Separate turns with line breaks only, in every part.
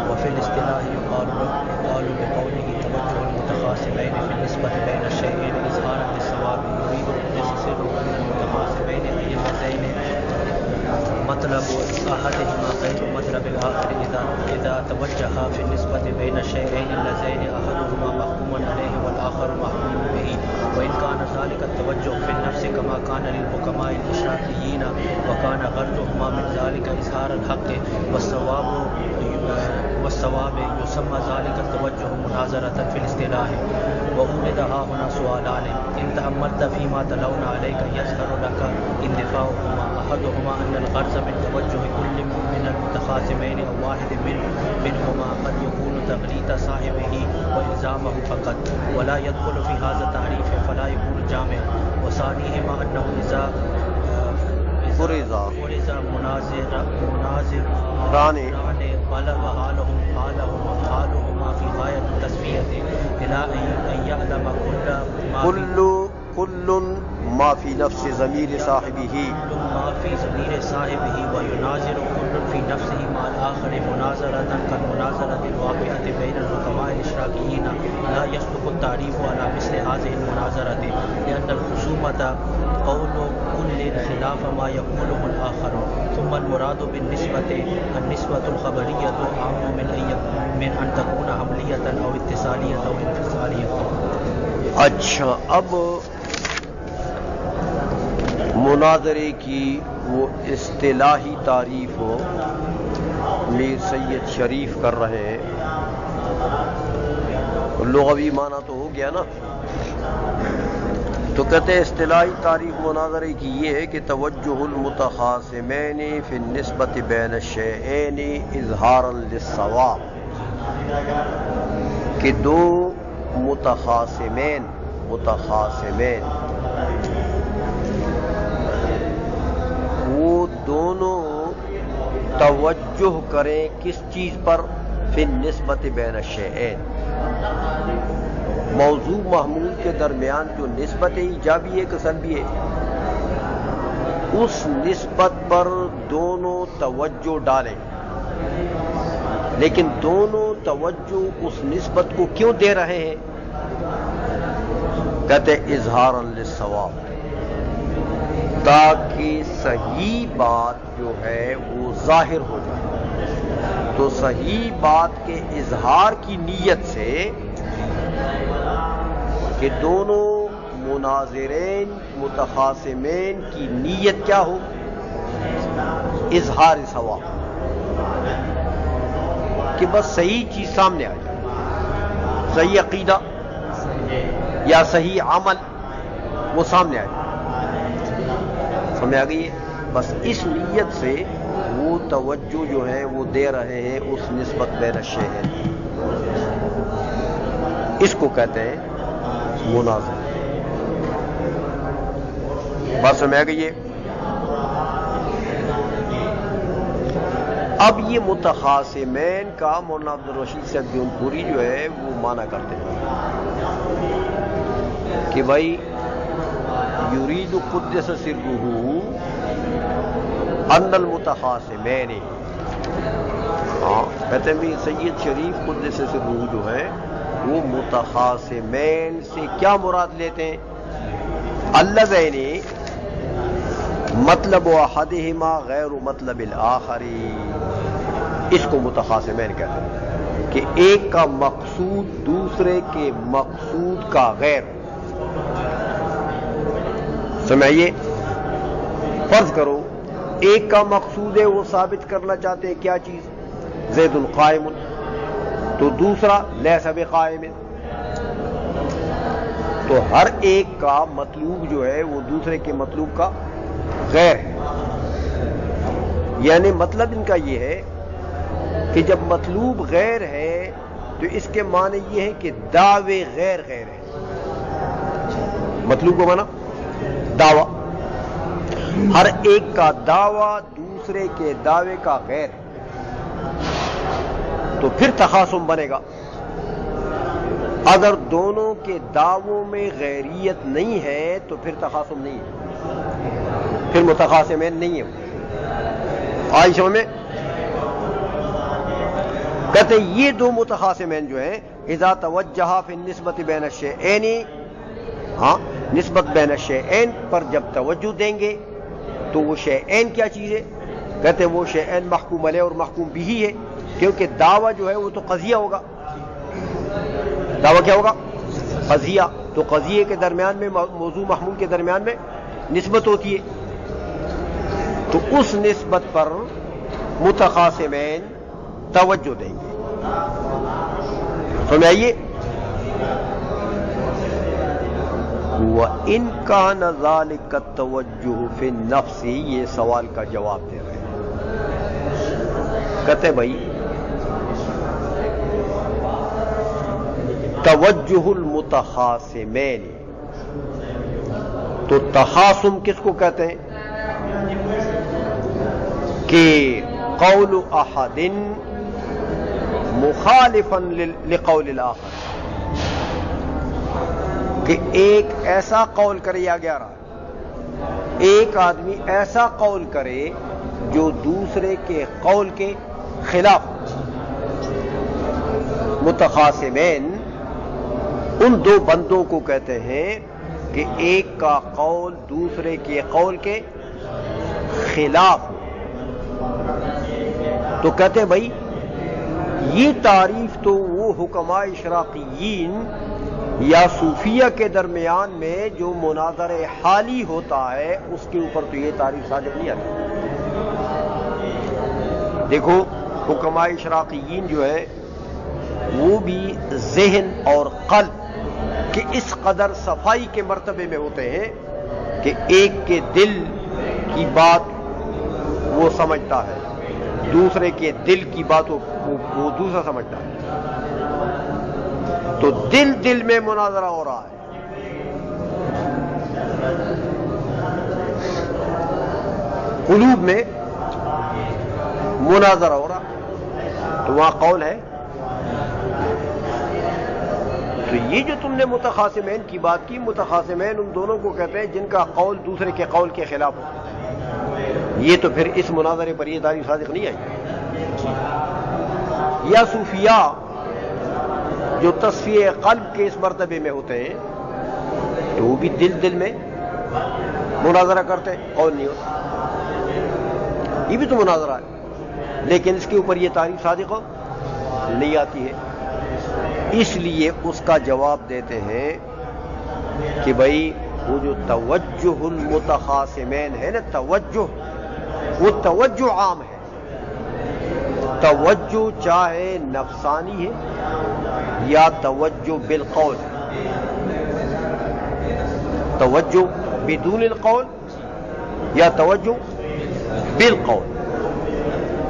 وفي الاصطلاح يقال بقوله توجه المتخاصمين في النسبة بين الشيئين إظهارا للصواب. يريد المتصل المتخاصمين أي اللذين مطلب أحدهما غير مطلب الآخر إذا توجها في النسبة بين الشيئين اللذين أحدهما محكوم عليه والآخر محكوم به، وإن كان ذلك التوجه في النفس كما كان للحكماء الإشراكيين، وكان غرضهما من ذلك إظهار الحق والصواب يسمى ذلك التوجه مناظرة في الاصطلاح. وأورد هنا سؤالان إن تأملت فيما تلون عليك يظهر لك اندفاعهما. أحدهما أن الغرض من توجه كل من المتخاصمين أو واحد منهما قد يكون تغليط صاحبه وإلزامه فقط، ولا يدخل في هذا التعريف فلا يكون جامع. وثانيهما أنه إذا فرز مناظران بلغ حالهما في غاية التصفية إلى أن يعلم
كل ما في نفس ضمير صاحبه
ويناظر كل في نفسه مع الآخر مناظرة كالمناظرة الواقعة بين الحكماء الإشراكيين. لا يصدق التعريف على مثل هذه المناظرة، لأن الخصومة قول كل خلاف ما يقوله الآخر. ثم المراد النسبة الخبرية أعم من أن تكون حملية أو اتصالية أو انفصالية.
اچھا، اب مناظرے کی وہ اصطلاحی تعریف میر سید شریف کر رہے ہیں. لغوی معنی تو ہو گیا نا. تو کہتے ہیں اصطلاحی تعریف مناظرے کی یہ ہے کہ توجہ المتخاصمین فی النسبت بین الشیئین اظہارا للصواب، کہ دو متخاصمین وہ دونوں توجہ کریں کس چیز پر؟ فی النسبت بین الشیئین، موضوع محمول کے درمیان جو نسبت ایجابی ہے کہ سلبی ہے، اس نسبت پر دونوں توجہ ڈالیں. لیکن دونوں توجہ اس نسبت کو کیوں دے رہے ہیں؟ کہتے اظہارا للصواب، تاکہ صحیح بات جو ہے وہ ظاہر ہو جائے. تو صحیح بات کے اظہار کی نیت سے کہ دونوں مناظرین متخاصمین کی نیت کیا ہو؟ اظہار ثواب، کہ بس صحیح چیز سامنے آ جائے، صحیح عقیدہ یا صحیح عمل وہ سامنے آ جائے. سمجھ آ گئی ہے؟ بس اس نیت سے وہ توجہ جو ہے وہ دے رہے ہیں اس نسبت بین الشیئین. اس کو کہتے ہیں مناظر. بات سمجھ آ گئی ہے؟ اب یہ متخاصمین کا مولانا عبدالرشید صاحب جونپوری جو ہے وہ معنی کرتے ہیں کہ بھائی یرید قدس سرہ ان المتخاصمین، کہتے ہیں سید شریف قدس سرہ جو ہے وہ متخاصمین سے کیا مراد لیتے ہیں؟ اللذین مطلب احدہما غیر مطلب الآخری. اس کو متخاصمین کہتے ہیں کہ ایک کا مقصود دوسرے کے مقصود کا غیر. سمجھئے؟ فرض کرو ایک کا مقصود ہے وہ ثابت کرنا چاہتے ہیں کیا چیز؟ زید قائم، تو دوسرا لیس بقائم. تو ہر ایک کا مطلوب جو ہے وہ دوسرے کے مطلوب کا غیر ہے. یعنی مطلب ان کا یہ ہے کہ جب مطلوب غیر ہے تو اس کے معنی یہ ہے کہ دعوے غیر ہے. مطلوب کو معنی دعویٰ، ہر ایک کا دعویٰ دوسرے کے دعوے کا غیر ہے، تو پھر تخاصم بنے گا. اگر دونوں کے دعووں میں غیریت نہیں ہے تو پھر تخاصم نہیں ہے، پھر متخاصمین نہیں ہے. عائشہ میں کہتے ہیں یہ دو متخاصمین جو ہیں اذا توجہ فی النسبت بین الشیئین، ہاں نسبت بین الشیئین پر جب توجہ دیں گے تو وہ شیئین کیا چیز ہے؟ کہتے ہیں وہ شیئین محکوم علیہ اور محکوم بھی ہے، کیونکہ دعویٰ جو ہے وہ تو قضیہ ہوگا. دعویٰ کیا ہوگا؟ قضیہ. تو قضیے کے درمیان میں موضوع محمول کے درمیان میں نسبت ہوتی ہے، تو اس نسبت پر متخاصمین توجہ دیں گے. سمجھ آئیے. وَإِنْ كَانَ ذَلِكَ التَّوَجُّهُ فِي النَّفْسِ، یہ سوال کا جواب دے رہے ہیں. کہتے بھائی توجہ المتخاصمین، تو تخاصم کس کو کہتے ہیں؟ کہ قول احد مخالفا لقول الاخر، کہ ایک ایسا قول کرے، یا 11 ایک آدمی ایسا قول کرے جو دوسرے کے قول کے خلاف. متخاصمین ان دو بندوں کو کہتے ہیں کہ ایک کا قول دوسرے کے قول کے خلاف. تو کہتے ہیں بھائی یہ تعریف تو وہ حکماء اشراقیین یا صوفیہ کے درمیان میں جو مناظر حالی ہوتا ہے اس کے اوپر تو یہ تعریف صادق نہیں آتی. دیکھو حکماء اشراقیین جو ہے وہ بھی ذہن اور قلب کہ اس قدر صفائی کے مرتبے میں ہوتے ہیں کہ ایک کے دل کی بات وہ سمجھتا ہے، دوسرے کے دل کی بات وہ دوسرا سمجھتا ہے. تو دل میں مناظرہ ہو رہا ہے. قلوب میں مناظرہ ہو رہا تو وہاں قول ہے. تو یہ جو تم نے متخاصمین کی بات کی، متخاصمین ان دونوں کو کہتے ہیں جن کا قول دوسرے کے قول کے خلاف ہو. یہ تو پھر اس مناظرے پر یہ تعریف صادق نہیں آئی. یا صوفیاء جو تصفیہ قلب کے اس مرتبے میں ہوتے ہیں تو وہ بھی دل میں مناظرہ کرتے ہیں، قول نہیں ہوتا. یہ بھی تو مناظرہ ہے، لیکن اس کے اوپر یہ تعریف صادق نہیں آتی ہے. اس لیے اس کا جواب دیتے ہیں کہ بھائی وہ جو توجہ المتخاصمین ہے نا، توجہ وہ توجہ عام ہے. توجہ چاہے نفسانی ہے یا توجہ بالقول ہے، توجہ بدون القول یا توجہ بالقول.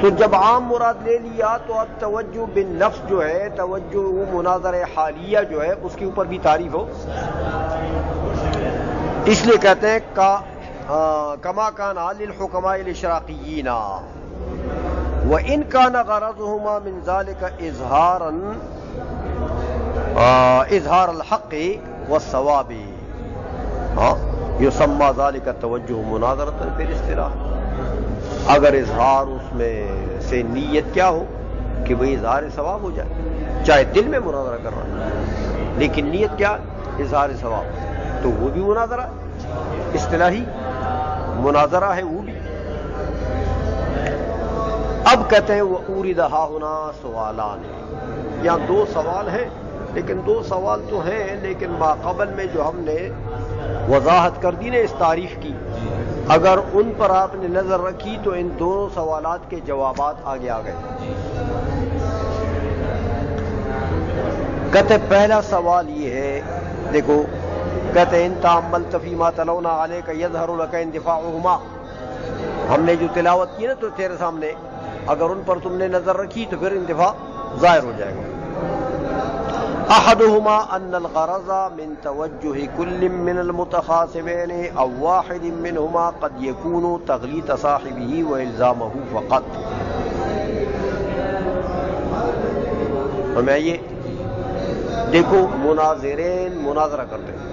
تو جب عام مراد لے لیا تو اب توجہ بالنفس جو ہے، توجہ وہ مناظر حالیہ جو ہے اس کے اوپر بھی تعریف ہو. اس لیے کہتے ہیں کما کان للحکماء الاشراقیین وان کان غرضهما من ذلك اظہار الحق والصواب یسمى ذلك التوجہ مناظرۃ بالاصطلاح. اگر اظہار اس میں سے نیت کیا ہو کہ بھئی اظہار ثواب ہو جائے، چاہے دل میں مناظرہ کر رہا ہے لیکن نیت کیا؟ اظہار ثواب، تو وہ بھی مناظرہ اصطلاحی مناظرہ ہے وہ بھی. اب کہتے ہیں وہ اوردہا ہونا سوالان، یہاں دو سوال ہیں، لیکن دو سوال تو ہیں لیکن ماقبل میں جو ہم نے وضاحت کر دی نا اس تعریف کی، اگر ان پر آپ نے نظر رکھی تو ان دونوں سوالات کے جوابات آگے آ گئے. کہتے پہلا سوال یہ ہے، دیکھو کہتے ان تأملت فیما تلونا علیک یظہر لک اندفاعہما، ہم نے جو تلاوت کی نا تو تیرے سامنے، اگر ان پر تم نے نظر رکھی تو پھر اندفاع ظاہر ہو جائے گا. احدہما ان الغرض من توجہ کل من المتخاصمین او واحد منہما قد یکون تغلیط صاحبہ والزامہ فقط. ہمیں آئیے دیکھو مناظرین مناظرہ کرتے ہیں،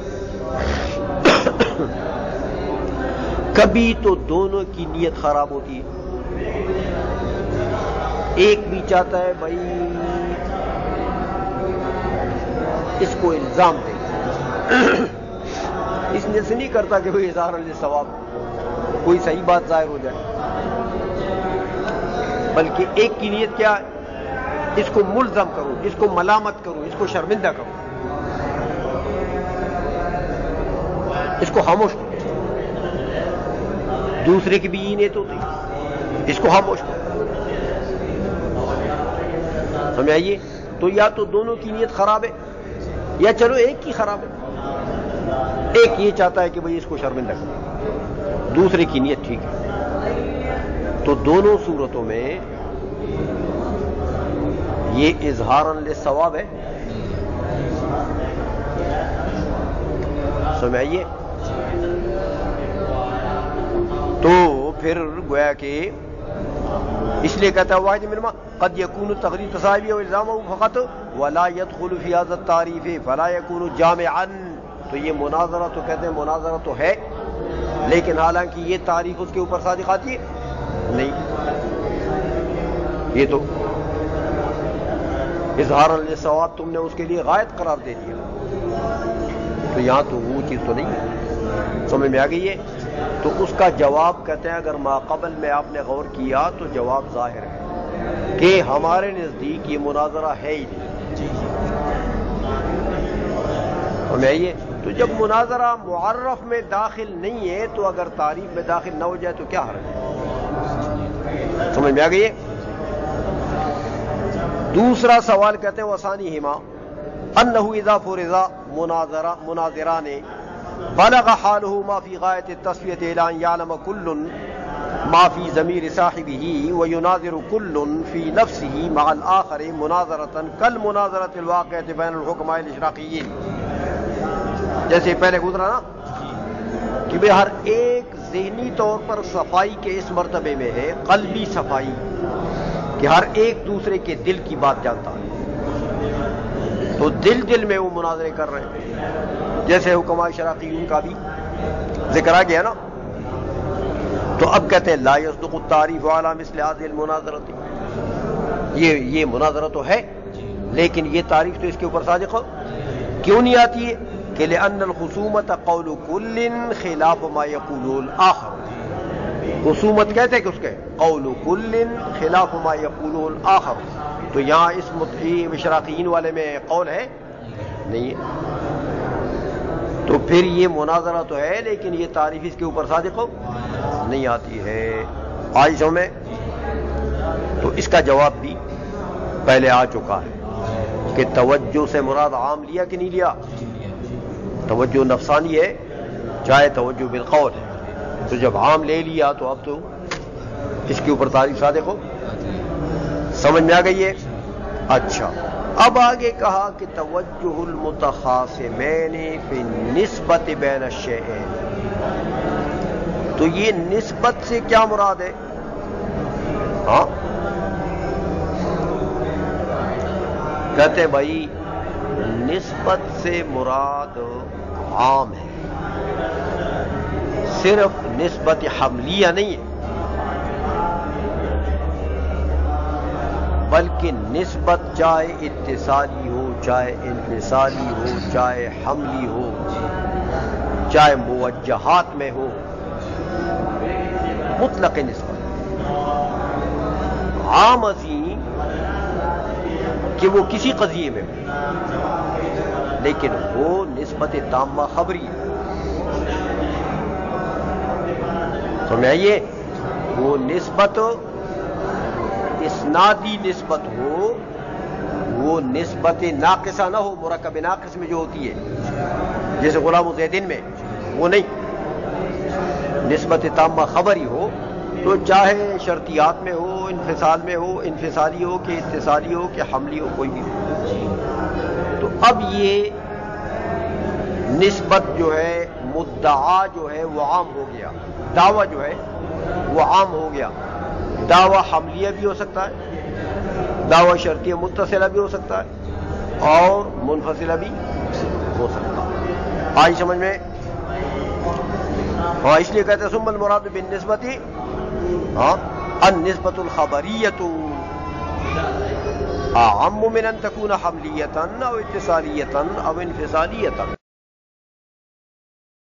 کبھی تو دونوں کی نیت خراب ہوتی ہے، ایک بھی چاہتا ہے بھائی اس کو الزام دے، اس نے سے نہیں کرتا کہ بھائی اظہار للثواب کوئی صحیح بات ظاہر ہو جائے، بلکہ ایک کی نیت کیا ہے، اس کو ملزم کرو، اس کو ملامت کرو، اس کو شرمندہ کرو، اس کو خاموش کرو۔ دوسرے کی بھی یہ نیت ہوتی ہے، اس کو خاموش کرو۔ سمجھ آئیے؟ تو یا تو دونوں کی نیت خراب ہے یا چلو ایک کی خراب ہے، ایک یہ چاہتا ہے کہ بھئی اس کو شرمندہ کرو، دوسرے کی نیت ٹھیک ہے، تو دونوں صورتوں میں یہ اظہاراً للثواب ہے۔ سمجھ آئیے؟ تو پھر گویا کہ اس لیے کہتا ہے واحد منما قد یکون تغرید تصاحبی و الزامہ فقط ولا يدخل فی هذا التعریف فلا یکون جامعا۔ تو یہ مناظرہ تو کہتے ہیں مناظرہ تو ہے، لیکن حالانکہ یہ تعریف اس کے اوپر صادق آتی ہے نہیں، یہ تو اظہار للثواب تم نے اس کے لیے غائط قرار دے دیا، تو یہاں تو وہ چیز تو نہیں ہے۔ سمجھ میں آ گئی ہے؟ تو اس کا جواب کہتے ہیں اگر ماقبل میں آپ نے غور کیا تو جواب ظاہر ہے کہ ہمارے نزدیک یہ مناظرہ ہے ہی نہیں۔ سمجھ آئیے؟ تو جب مناظرہ معرف میں داخل نہیں ہے تو اگر تعریف میں داخل نہ ہو جائے تو کیا حرج ہے؟ سمجھ میں آ گئی ہے؟ دوسرا سوال کہتے ہیں وثانیہما انہ اذا فرض مناظران بلغ حاله ما في غایت التسویۃ الى ان يعلم كل ما في ضمیر صاحبه ويناظر كل في نفسه مع الاخر مناظرة كالمناظرة الواقعة بين الحكماء الاشراقیین۔ جیسے پہلے گزرا نا کہ بھئی ہر ایک ذہنی طور پر صفائی کے اس مرتبے میں ہے، قلبی صفائی، کہ ہر ایک دوسرے کے دل کی بات جانتا ہے، تو دل میں وہ مناظرے کر رہے ہیں۔ جیسے حکماء شراقیون کا بھی ذکر آ گیا نا، تو اب کہتے ہیں لا یصدق التعریف علی مثل هذه المناظرۃ، یہ مناظرہ تو ہے لیکن یہ تعریف تو اس کے اوپر صادق کیوں نہیں آتی ہے کہ لأن الخصومۃ قول کل خلاف ما یقول الآخر۔ خصومت کہتے ہیں کہ اس کے قول کل خلاف ما یقول الآخر، تو یہاں اس اشراقیین والے میں قول ہے نہیں ہے، تو پھر یہ مناظرہ تو ہے لیکن یہ تعریف اس کے اوپر صادق نہیں آتی ہے۔ آئیزوں میں تو اس کا جواب بھی پہلے آ چکا ہے کہ توجہ سے مراد عام لیا کہ نہیں لیا؟ توجہ نفسانی ہے چاہے توجہ بالقول ہے، تو جب عام لے لیا تو اب تو اس کے اوپر تعریف صادق ہو۔ سمجھ میں آ گئی ہے؟ اچھا، اب آگے کہا کہ توجہ المتخاصمین فی النسبۃ بین الشیئین، تو یہ نسبت سے کیا مراد ہے؟ ہاں کہتے ہیں بھائی نسبت سے مراد عام ہے، صرف نسبت حملیہ نہیں ہے، بلکہ نسبت چاہے اتصالی ہو، چاہے انفصالی ہو، چاہے حملی ہو، چاہے موجہات میں ہو، مطلق نسبت عام عظیم کہ وہ کسی قضیے میں ہو، لیکن وہ نسبت تامہ خبری ہے۔ سمجھ آئیے؟ وہ نسبت اسنادی نسبت ہو، وہ نسبت ناقصہ نہ ہو، مرکب ناقص میں جو ہوتی ہے جیسے غلام زیدین میں، وہ نہیں، نسبت تامہ خبری ہو، تو چاہے شرطیات میں ہو، انفصال میں ہو، انفصالی ہو کہ اتصالی ہو کہ حملی ہو، کوئی بھی ہو۔ تو اب یہ نسبت جو ہے مدعا جو ہے وہ عام ہو گیا، دعویٰ جو ہے وہ عام ہو گیا۔ دعویٰ حملیہ بھی ہو سکتا ہے، دعویٰ شرطیہ متصلہ بھی ہو سکتا ہے، اور منفصلہ بھی ہو سکتا ہے۔ آئی سمجھ میں؟ ہاں، اس لیے کہتے ہیں ثم المراد بالنسبت النسبۃ الخبریۃ، اعم من ان تكون حملیتاً او اتصالیتاً او انفصالیتاً.